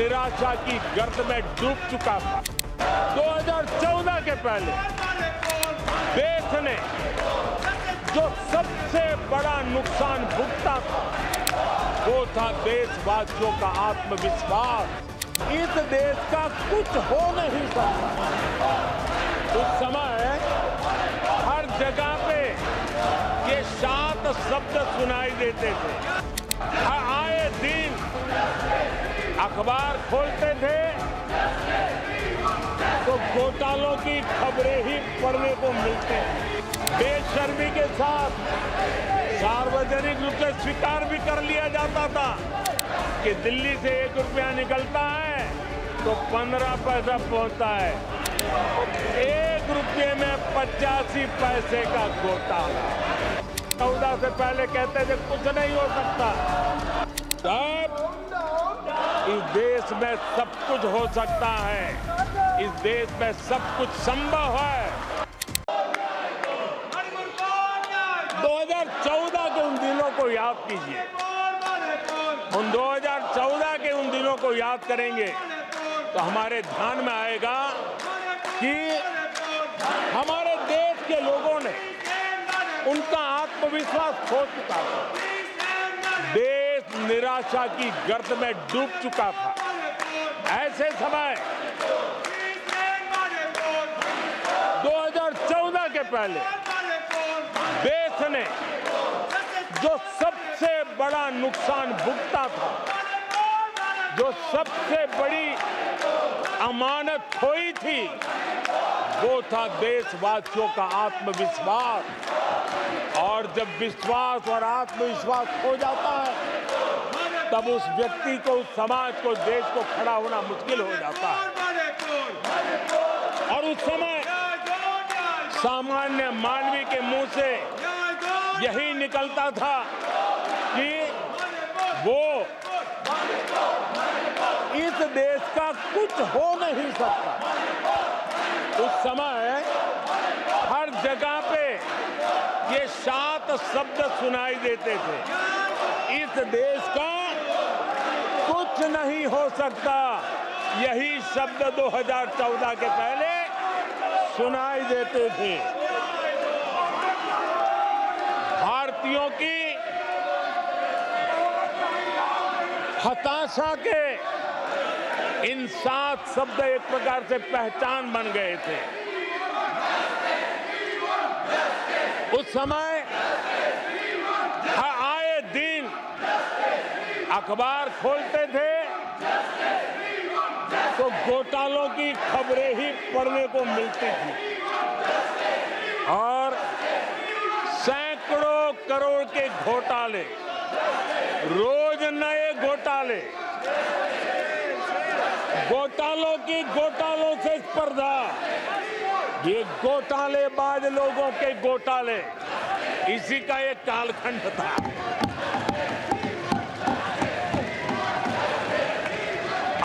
निराशा की गर्त में डूब चुका था। 2014 के पहले देश ने जो सबसे बड़ा नुकसान भुगता था वो था देशवासियों का आत्मविश्वास। इस देश का कुछ हो नहीं सकता। उस समय हर जगह पे ये शांत शब्द सुनाई देते थे। आए दिन अखबार खोलते थे तो घोटालों की खबरें ही पढ़ने को मिलती हैं। बेशर्मी के साथ सार्वजनिक रूप से स्वीकार भी कर लिया जाता था कि दिल्ली से 1 रुपया निकलता है तो 15 पैसा पहुंचता है। 1 रुपये में 85 पैसे का घोटाला। 14 से पहले कहते थे कुछ नहीं हो सकता। अब इस देश में सब कुछ हो सकता है। इस देश में सब कुछ संभव है। 2014 के उन दिनों को याद कीजिए। उन 2014 के उन दिनों को याद करेंगे तो हमारे ध्यान में आएगा कि हमारे देश के लोगों ने उनका आत्मविश्वास खो चुका था। देश निराशा की गर्त में डूब चुका था। ऐसे समय 2014 के पहले देश ने जो सबसे बड़ा नुकसान भुगता था, जो सबसे बड़ी अमानत खोई थी, वो था देशवासियों का आत्मविश्वास। और जब विश्वास और आत्मविश्वास खो जाता है तब उस व्यक्ति को, उस समाज को, देश को खड़ा होना मुश्किल हो जाता है। और उस समय सामान्य मानवी के मुंह से यही निकलता था कि वो इस देश का कुछ हो नहीं सकता। उस समय हर जगह पे ये शांत शब्द सुनाई देते थे, इस देश का कुछ नहीं हो सकता। यही शब्द 2014 के पहले सुनाई देते थे। भारतीयों की हताशा के इन 7 शब्द एक प्रकार से पहचान बन गए थे। उस समय आए दिन अखबार खोलते थे तो घोटालों की खबरें ही पढ़ने को मिलती थी और सैकड़ों करोड़ के घोटाले, रोज नए घोटाले, घोटालों से स्पर्धा, ये घोटालेबाज लोगों के घोटाले, इसी का एक कालखंड था।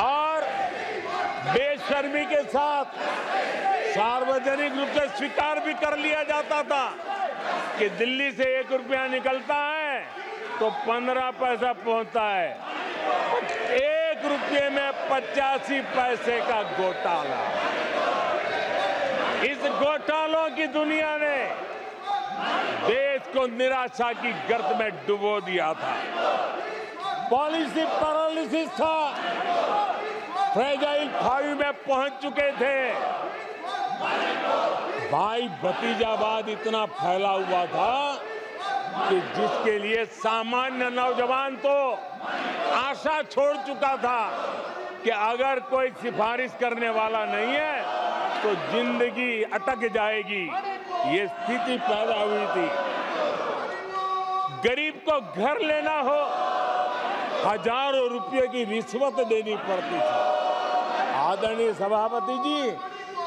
और बेशर्मी के साथ सार्वजनिक रूप से स्वीकार भी कर लिया जाता था कि दिल्ली से 1 रुपया निकलता है तो 15 पैसा पहुंचता है। 1 रुपये में 85 पैसे का घोटाला। इस घोटालों की दुनिया ने देश को निराशा की गर्त में डुबो दिया था। पॉलिसी पैरालिसिस था। फ्रेजाइल 5 में पहुंच चुके थे। भाई भतीजावाद इतना फैला हुआ था कि जिसके लिए सामान्य नौजवान तो आशा छोड़ चुका था कि अगर कोई सिफारिश करने वाला नहीं है तो जिंदगी अटक जाएगी। ये स्थिति पैदा हुई थी। गरीब को घर लेना हो, हजारों रुपए की रिश्वत देनी पड़ती थी। आदरणीय सभापति जी,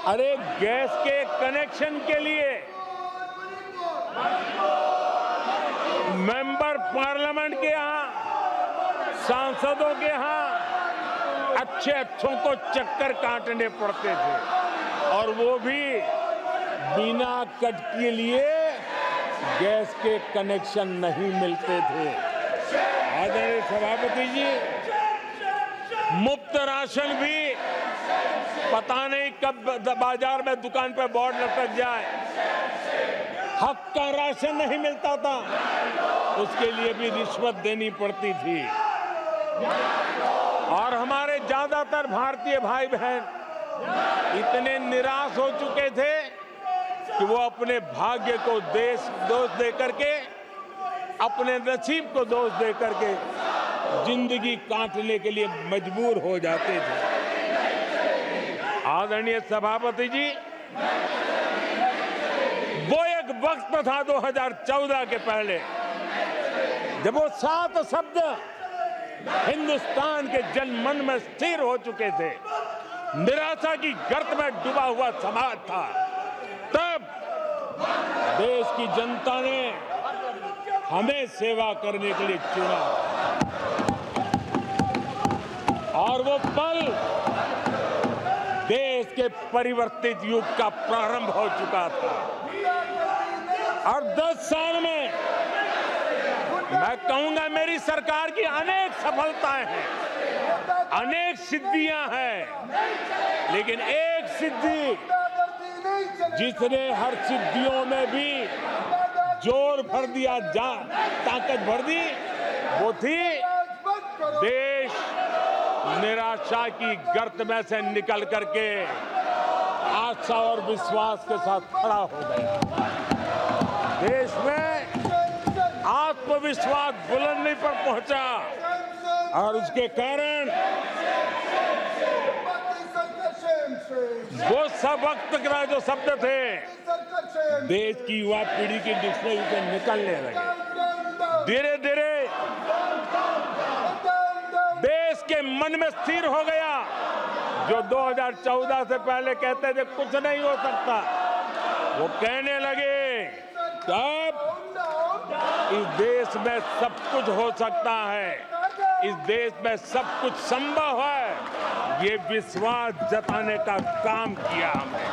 अरे गैस के कनेक्शन के लिए मेंबर पार्लियामेंट के यहाँ, सांसदों के यहाँ अच्छों को चक्कर काटने पड़ते थे और वो भी बिना कट के लिए गैस के कनेक्शन नहीं मिलते थे। आदरणीय सभापति जी, मुफ्त राशन भी पता नहीं कब बाजार में दुकान पर बोर्ड लटक जाए, हक का राशन नहीं मिलता था, उसके लिए भी रिश्वत देनी पड़ती थी। और हमारे ज्यादातर भारतीय भाई बहन इतने निराश हो चुके थे कि वो अपने भाग्य को दोष दे करके, अपने नसीब को दोष दे करके जिंदगी काटने के लिए मजबूर हो जाते थे। आदरणीय सभापति जी, वो एक वक्त था 2014 के पहले जब वो 7 शब्द हिंदुस्तान के जनमन में स्थिर हो चुके थे। निराशा की गर्त में डूबा हुआ समाज था। तब देश की जनता ने हमें सेवा करने के लिए चुना और वो पल देश के परिवर्तित युग का प्रारंभ हो चुका था। और 10 साल में मैं कहूंगा मेरी सरकार की अनेक सफलताएं हैं, अनेक सिद्धियां हैं, लेकिन एक सिद्धि जिसने हर सिद्धियों में भी जोर भर दिया, ताकत भर दी, वो थी देश निराशा की गर्त में से निकल करके आशा और विश्वास के साथ खड़ा हो गया। देश में आत्मविश्वास बुलंदी पर पहुंचा और उसके कारण वो सब वक्त का जो शब्द थे देश की युवा पीढ़ी की डिक्शनरी से निकलने लगे। धीरे धीरे देश के मन में स्थिर हो गया। जो 2014 से पहले कहते थे कुछ नहीं हो सकता, वो कहने लगे अब इस देश में सब कुछ हो सकता है, इस देश में सब कुछ संभव है। ये विश्वास जताने का काम किया हमने।